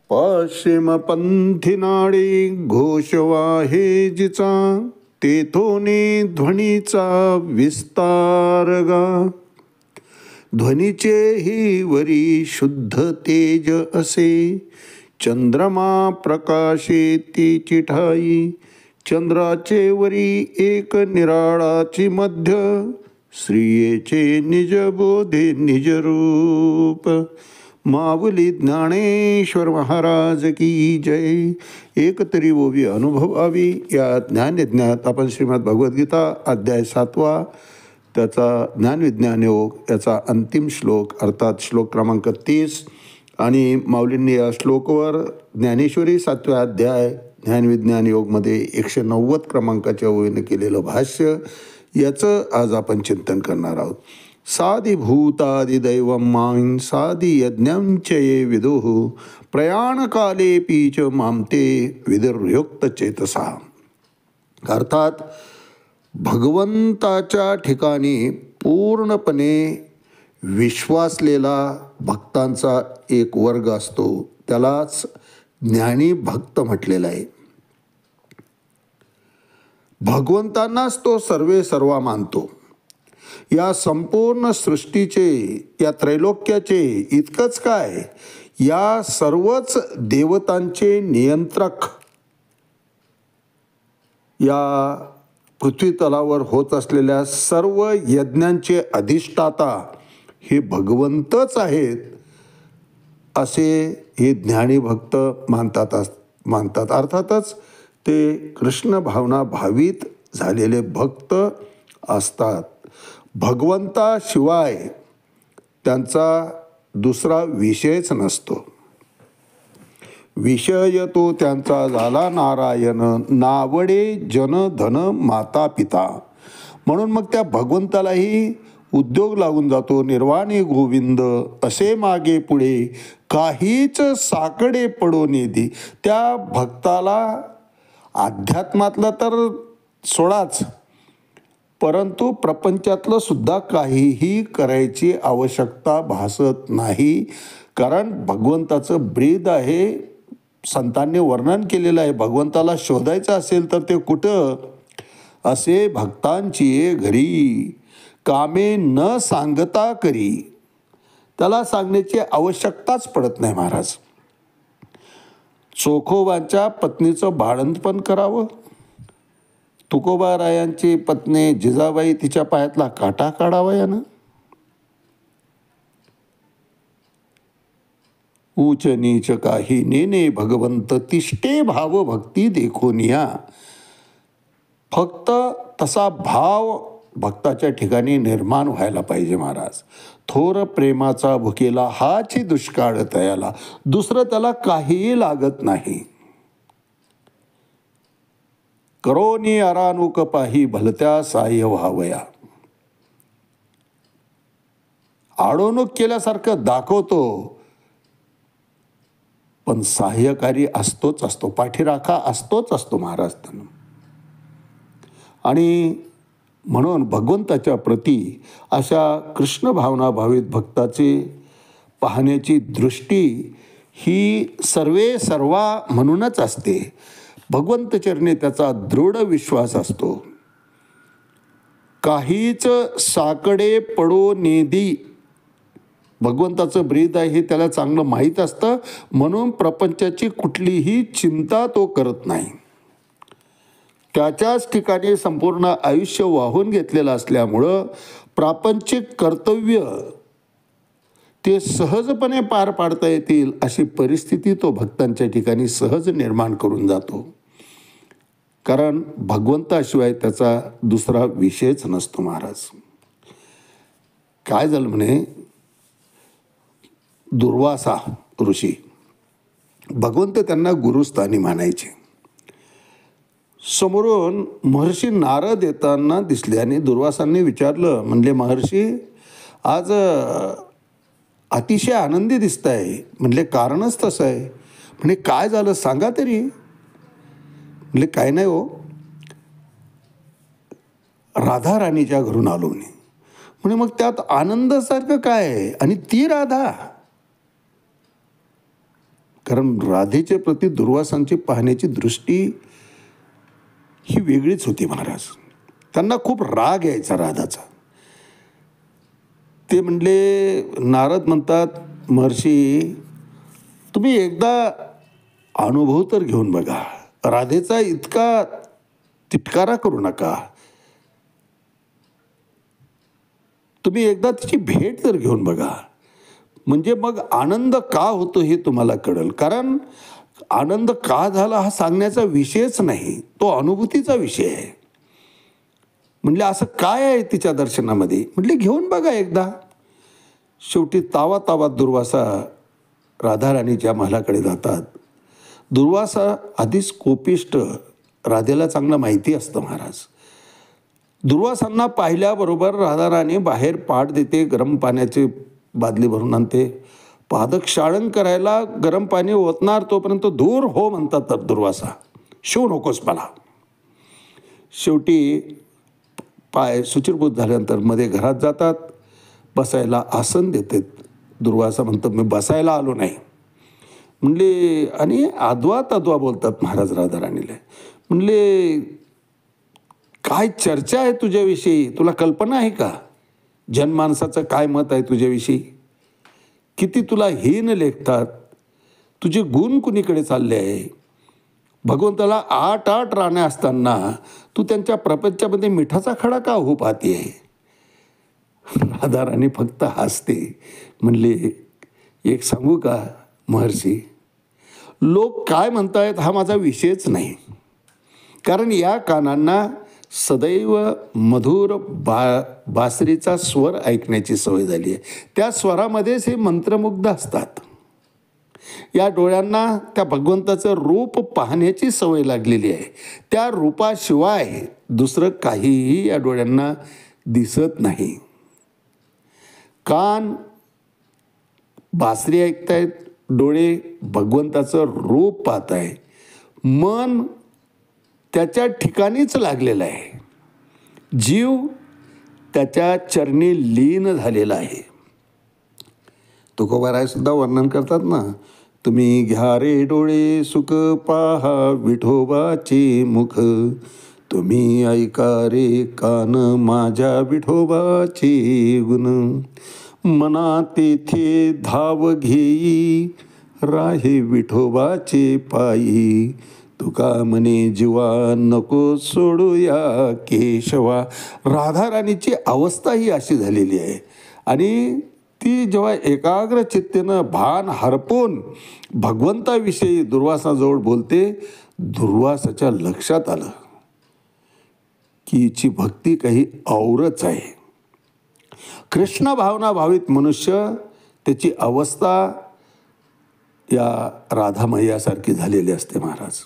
पश्चिम पंथी नाडी घोषवाहे जिचा, तेथोनी ध्वनीचा विस्तार गा. ध्वनीचे ही वरी शुद्ध तेज असे, चंद्रमा प्रकाशे तिची ठाई. चंद्राचे वरी एक निराळाची मध्य, श्रियेचे निज बोधे निज रूप. माऊली ज्ञानेश्वर महाराज की जय. एकतरी ओवी अनुभवावी या ज्ञानयज्ञात आपण श्रीमद भगवद्गीता अध्याय 7 त्याचा ज्ञानविज्ञान योग याचा अंतिम श्लोक अर्थात श्लोक क्रमांक 30 आणि माऊलींनी या श्लोकवर ज्ञानेश्वरी 7व्या अध्याय ज्ञानविज्ञान योगमध्ये 190 क्रमांकाच्या ओळीने केलेलं भाष्य याचं आज आपण चिंतन करणार आहोत. साधिभूतादिदैवं मां साधि यज्ञं च ये विदुः, प्रयाणकालेऽपि च मां ते विदुर्युक्त चेतसा. अर्थात भगवंताच्या ठिकाणी पूर्णपणे विश्वासलेला भक्तांचा एक वर्ग असतो, त्यालाच ज्ञानी भक्त म्हटलेला आहे. भगवंतांनाच तो सर्वे सर्वा मानतो. या संपूर्ण सृष्टीचे, या त्रैलोक्याचे, इतकंच काय, या सर्वच देवतांचे नियंत्रक, या पृथ्वीतलावर होत असलेल्या सर्व यज्ञांचे अधिष्ठाता हे भगवंतच आहेत असे हे ज्ञानी भक्त मानतात. अर्थातच ते कृष्ण भावना भावित झालेले भक्त असतात. भगवंताशिवाय त्यांचा दुसरा विषयच नसतो. विषय तो त्यांचा झाला नारायण, नावडे जन धन माता पिता. म्हणून मग त्या भगवंतालाही उद्योग लागून जातो. निर्वाणी गोविंद असे मागे पुढे काहीच साकडे पडो नेदी. त्या भक्ताला अध्यात्मातलं तर सोडाच, परंतु प्रपंचातलं सुद्धा काहीही करायची आवश्यकता भासत नाही. कारण भगवंताचं ब्रीद आहे, संतांनी वर्णन केलेलं आहे. भगवंताला शोधायचं असेल तर ते कुठं, असे भक्तांची घरी कामे न सांगता करी. त्याला सांगण्याची आवश्यकताच पडत नाही महाराज. चोखोबांच्या पत्नीचं भाडंतपण करावं, तुकोबारायांची पत्नी जिजाबाई तिच्या पायातला काटा काढावा यानं. ऊच नीच काही नेने भगवंत, तिष्ठे भाव भक्ती देखोनिया. फक्त तसा भाव भक्ताच्या ठिकाणी निर्माण व्हायला पाहिजे महाराज. थोर प्रेमाचा भुकेला हाची दुष्काळ तयाला. दुसरं त्याला काहीही लागत नाही. करोनी अरानुक पाही भलत्या साह्य व्हावया. आडवणूक केल्यासारखं दाखवतो, पण सहाय्यकारी असतोच असतो, पाठीराखा असतोच असतो महाराज त्यांना. आणि म्हणून भगवंताच्या प्रती अशा कृष्ण भावना भावित भक्ताचे पाहण्याची दृष्टी ही सर्वे सर्वा म्हणूनच असते. भगवंतचरणी त्याचा दृढ विश्वास असतो. काहीच साकडे पडो नेदी. भगवंताचं ब्रीद आहे हे त्याला चांगलं माहीत असतं, म्हणून प्रपंचाची कुठलीही चिंता तो करत नाही. त्याच्याच ठिकाणी संपूर्ण आयुष्य वाहून घेतलेलं असल्यामुळं प्रापंचिक कर्तव्य ते सहजपणे पार पाडता येतील अशी परिस्थिती तो भक्तांच्या ठिकाणी सहज निर्माण करून जातो. कारण भगवंताशिवाय त्याचा दुसरा विषयच नसतो महाराज. काय झालं म्हणे, दुर्वासा ऋषी भगवंत त्यांना गुरुस्थानी मानायचे. समोरून महर्षी नारद येताना दिसल्याने दुर्वासांनी विचारलं, म्हणले महर्षी आज अतिशय आनंदी दिसताय. म्हणले कारणच तसं आहे. म्हणे काय झालं सांगा तरी. म्हणले काय नाही हो, राधा राणीच्या घरून आलो म्हणे. मग त्यात आनंदासारखं काय आहे, आणि ती राधा कारण राधेच्या प्रती दुर्वासांची पाहण्याची दृष्टी ही वेगळीच होती महाराज. त्यांना खूप राग यायचा राधाचा. ते म्हणले, नारद म्हणतात, महर्षी तुम्ही एकदा अनुभव तर घेऊन बघा, राधेचा इतका तिटकारा करू नका, तुम्ही एकदा तिची भेट तर घेऊन बघा, म्हणजे मग आनंद का होतो हे तुम्हाला कळेल. कारण आनंद का झाला हा सांगण्याचा विषयच नाही, तो अनुभूतीचा विषय आहे. म्हणले असं काय आहे तिच्या दर्शनामध्ये? म्हटले घेऊन बघा एकदा. शेवटी तावातावात दुर्वासा राधाराणीच्या महालाकडे जातात. दुर्वासा आधीच कोपिष्ट, राधेला चांगलं माहिती असतं महाराज. दुर्वासांना पाहिल्याबरोबर राधाराणी बाहेर पाट देते, गरम पाण्याची बादली भरून आणते. पादक्षालन करायला गरम पाणी ओतणार तोपर्यंत दूर हो म्हणतात तर दुर्वासा, शिव नकोस मला. शेवटी पाय सुचिरभूत झाल्यानंतर मध्ये घरात जातात, बसायला आसन देतात. दुर्वासा म्हणतात मी बसायला आलो नाही म्हणले, आणि आदवा तद्वा बोलतात महाराज राधाराणीला. म्हणले काय चर्चा आहे तुझ्याविषयी, तुला कल्पना आहे का जनमानसाचं काय मत आहे तुझ्याविषयी? किती तुला हीन लेखतात, तुझे गुण कुणीकडे चालले आहे? भगवंताला 8 राण्या असताना तू त्यांच्या प्रपंचामध्ये मिठाचा खडा का हो पाहते आहे? राधाराणी फक्त हसते. म्हणले एक सांगू का महर्षी, लोक काय म्हणतायत हा माझा विषयच नाही. कारण या कानांना सदैव मधुर बासरीचा स्वर ऐकण्याची सवय झाली आहे. त्या स्वरामध्येच हे मंत्रमुग्ध असतात. या डोळ्यांना त्या भगवंताचं रूप पाहण्याची सवय लागलेली आहे. त्या रूपाशिवाय दुसरं काहीही या डोळ्यांना दिसत नाही. कान बासरी ऐकतायत, डोळे भगवंताचं रूप पाहत आहे, मन त्याच्या ठिकाणीच लागलेलं आहे, जीव त्याच्या चरणी लीन झालेला आहे. तुकोबाराय सुद्धा वर्णन करतात ना, तुम्ही घ्या रे डोळे सुख पाहा विठोबाचे मुख, तुम्ही ऐका रे कान माझ्या विठोबाचे गुण, मना तेथे धाव घेई राहे विठोबाचे पायी, तुका म्हणे जीवा नको सोडूया केशवा. राधाराणीची अवस्था ही अशी झालेली आहे. आणि ती जेव्हा एकाग्र चित्तेनं भान हरपून भगवंताविषयी दुर्वासाजवळ बोलते, दुर्वासाच्या लक्षात आलं की हिची भक्ती काही औरच आहे. कृष्ण भावना भावित मनुष्य, त्याची अवस्था या राधामय्यासारखी झालेली असते महाराज.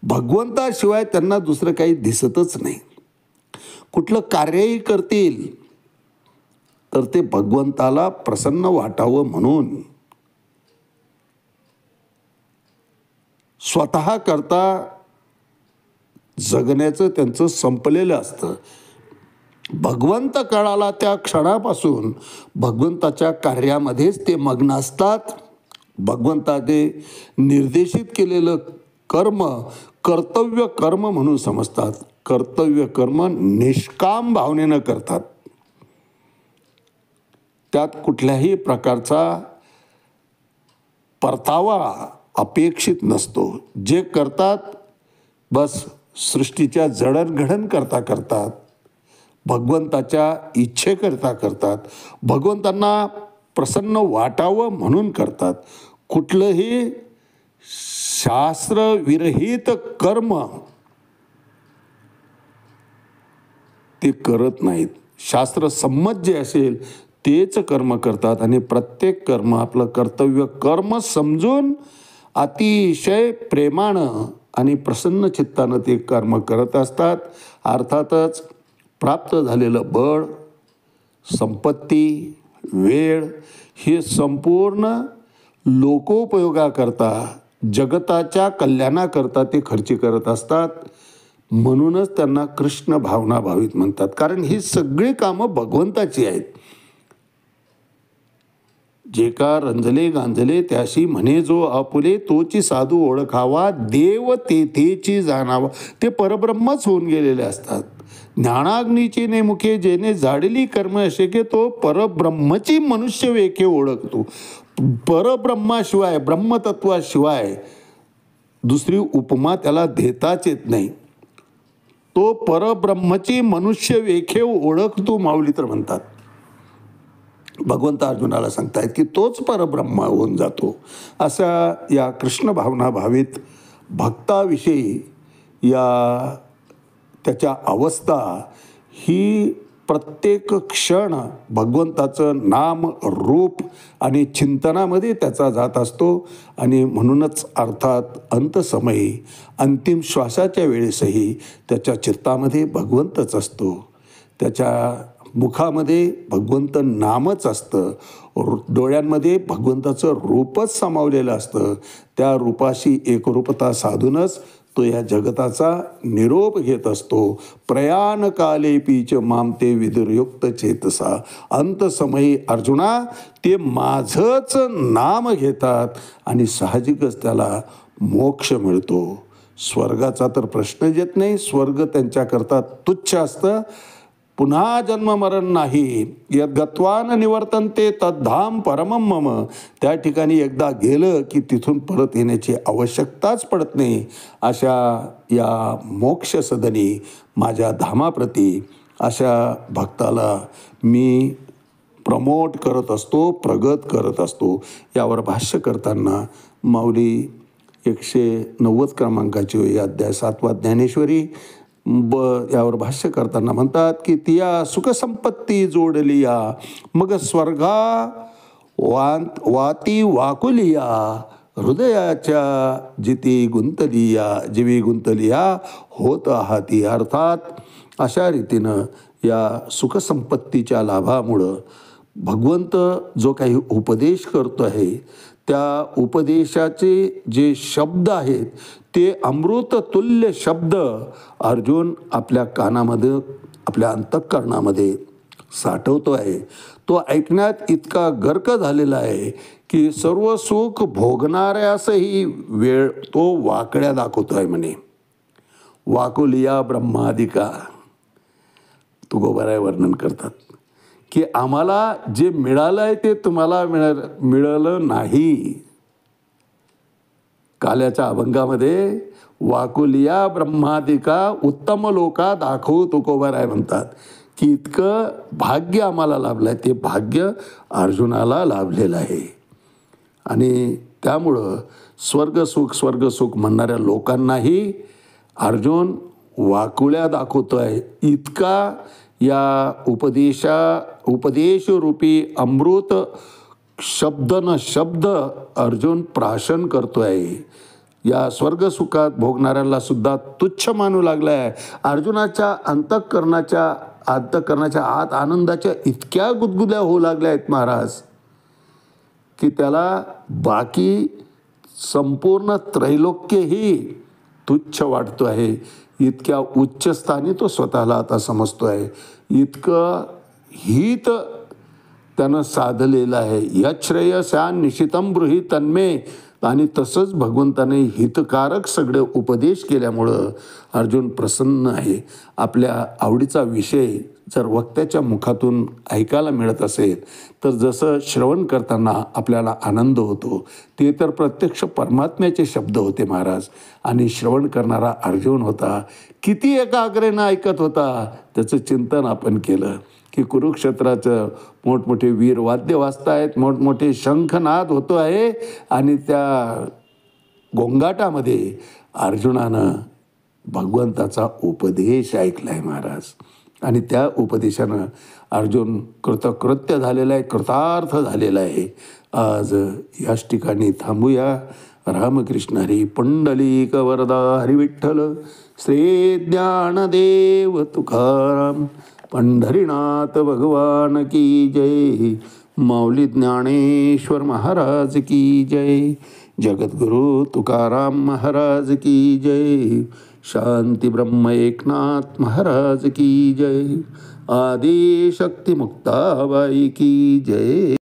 भगवंताशिवाय त्यांना दुसरं काही दिसतच नाही. कुठलं कार्यही करतील तर ते भगवंताला प्रसन्न वाटावं म्हणून. स्वतः करता जगण्याचं त्यांचं संपलेलं असतं. भगवंत कळाला त्या क्षणापासून भगवंताच्या कार्यामध्येच ते मग्न असतात. भगवंताने निर्देशित केलेलं कर्म कर्तव्य कर्म म्हणून समजतात. कर्तव्य कर्म निष्काम भावनेनं करतात. त्यात कुठल्याही प्रकारचा परतावा अपेक्षित नसतो. जे करतात बस सृष्टीच्या जडणघडण करता करतात, भगवंताच्या इच्छेकरता करतात, भगवंतांना प्रसन्न वाटावं म्हणून करतात. कुठलंही शास्त्रविरहित कर्म ते करत नाहीत. शास्त्रसंमत जे असेल तेच कर्म करतात. आणि प्रत्येक कर्म आपलं कर्तव्य कर्म समजून अतिशय प्रेमानं आणि प्रसन्न चित्तानं ते कर्म करत असतात. अर्थातच प्राप्त झालेलं बळ, संपत्ती, वेळ हे संपूर्ण लोकोपयोगाकरता, जगताच्या कल्याणाकरता ते खर्ची करत असतात. म्हणूनच त्यांना कृष्ण भावना भावित म्हणतात. कारण ही सगळी कामं भगवंताची आहेत. जे का रंजले गांजले त्याशी म्हणे जो आपुले तोची साधू ओळखावा देव तेथेची जाणावा. ते परब्रह्मच होऊन गेलेले असतात. ज्ञानाग्नीची नेमुखे जेणे जाडली कर्म अशेके तो परब्रह्मची मनुष्य वेखे ओळखतो. परब्रह्माशिवाय ब्रह्मतत्वाशिवाय दुसरी उपमा त्याला देताच येत नाही. तो परब्रह्मची मनुष्य वेखे ओळखतो माऊली तर म्हणतात. भगवंत अर्जुनाला सांगतायत की तोच परब्रह्म होऊन जातो. अशा या कृष्ण भावना भावित भक्ताविषयी या त्याच्या अवस्था ही प्रत्येक क्षण भगवंताचं नाम रूप आणि चिंतनामध्ये त्याचा जात असतो. आणि म्हणूनच अर्थात अंतसमयी अंतिम श्वासाच्या वेळेसही त्याच्या चित्तामध्ये भगवंतच असतो. त्याच्या मुखामध्ये भगवंत नामच असतं. डोळ्यांमध्ये भगवंताचं रूपच सामावलेलं असतं. त्या रूपाशी एकरूपता साधूनच तो या जगताचा निरोप घेत असतो. प्रयाण काले पीच मामते विदुरयुक्त चेतसा. अंतसमयी अर्जुना ते माझंच नाम घेतात आणि साहजिकच त्याला मोक्ष मिळतो. स्वर्गाचा तर प्रश्नच येत नाही. स्वर्ग त्यांच्याकरता तुच्छ असतं. पुन्हा जन्म मरण नाही. यद्गत्वान निवर्तन्ते तद्धाम परमं मम. त्या ठिकाणी एकदा गेलं की तिथून परत येण्याची आवश्यकताच पडत नाही. अशा या मोक्ष सदनी माझ्या धामाप्रती अशा भक्ताला मी प्रमोट करत असतो, प्रगत करत असतो. यावर भाष्य करताना माऊली 190 क्रमांकाची अध्याय 7 ज्ञानेश्वरी यावर भाष्य करताना म्हणतात की तिया सुखसंपत्ती जोडलिया मग स्वर्गा वाती वाकुलिया हृदयाच्या जीवी गुंतलिया होत आहाती. अर्थात अशा रीतीनं या सुखसंपत्तीच्या लाभामुळं भगवंत जो काही उपदेश करतो आहे त्या उपदेशाचे जे शब्द आहेत ते अमृततुल्य शब्द अर्जुन आपल्या कानामध्ये आपल्या अंतःकरणामध्ये साठवतो आहे. तो ऐकण्यात इतका गर्क झालेला आहे की सर्व सुख भोगणाऱ्यासही वेळ तो वाकड्या दाखवतो आहे म्हणे. वाकुलिया ब्रह्मादिका तुकोबाराय वर्णन करतात की आम्हाला जे मिळालं आहे ते तुम्हाला मिळालं नाही. काल्याच्या अभंगामध्ये वाकुलिया ब्रह्मादिका उत्तम लोका दाखवू तुकोबाराय म्हणतात की इतकं भाग्य आम्हाला लाभलं आहे. ते भाग्य अर्जुनाला लाभलेलं आहे. आणि त्यामुळं स्वर्गसुख म्हणणाऱ्या लोकांनाही अर्जुन वाकुळ्या दाखवतो आहे. इतका या उपदेशरूपी अमृत शब्द अर्जुन प्राशन करतो आहे. या स्वर्गसुखात भोगणाऱ्याला सुद्धा तुच्छ मानू लागला आहे. अर्जुनाच्या अंतःकरणाच्या आत आनंदाच्या इतक्या गुदगुल्या होऊ लागल्या आहेत महाराज की त्याला बाकी संपूर्ण त्रैलोक्यही तुच्छ वाटतो आहे. इतक्या उच्च स्थानी तो स्वतःला आता समजतो आहे. इतकं हित त्यानं साधलेलं आहे. यच्छ्रेयस्यान् निशितं ब्रूहि तन्मे. आणि तसंच भगवंताने हितकारक सगळे उपदेश केल्यामुळं अर्जुन प्रसन्न आहे. आपल्या आवडीचा विषय जर वक्त्याच्या मुखातून ऐकायला मिळत असेल तर जसं श्रवण करताना आपल्याला आनंद होतो ते तर प्रत्यक्ष परमात्म्याचे शब्द होते महाराज. आणि श्रवण करणारा अर्जुन होता. किती एकाग्रेनं ऐकत होता. त्याचं चिंतन आपण केलं की कुरुक्षेत्राचं मोठमोठे वीर वाद्य वाजतायत, मोठमोठे शंखनाद होतो आहे आणि त्या गोंगाटामध्ये अर्जुनानं भगवंताचा उपदेश ऐकला आहे महाराज. आणि त्या उपदेशानं अर्जुन कृतकृत्य झालेला आहे, कृतार्थ झालेला आहे. आज याच ठिकाणी थांबूया. रामकृष्ण हरी. पुंडलिक वरदा हरी विठ्ठल. श्री ज्ञानदेव तुकाराम. पंढरीनाथ भगवान की जय. माऊली ज्ञानेश्वर महाराज की जय. जगद्गुरु तुकाराम महाराज की जय. शांती ब्रह्म एकनाथ महाराज की जय. आदि शक्ती मुक्ताबाई की जय.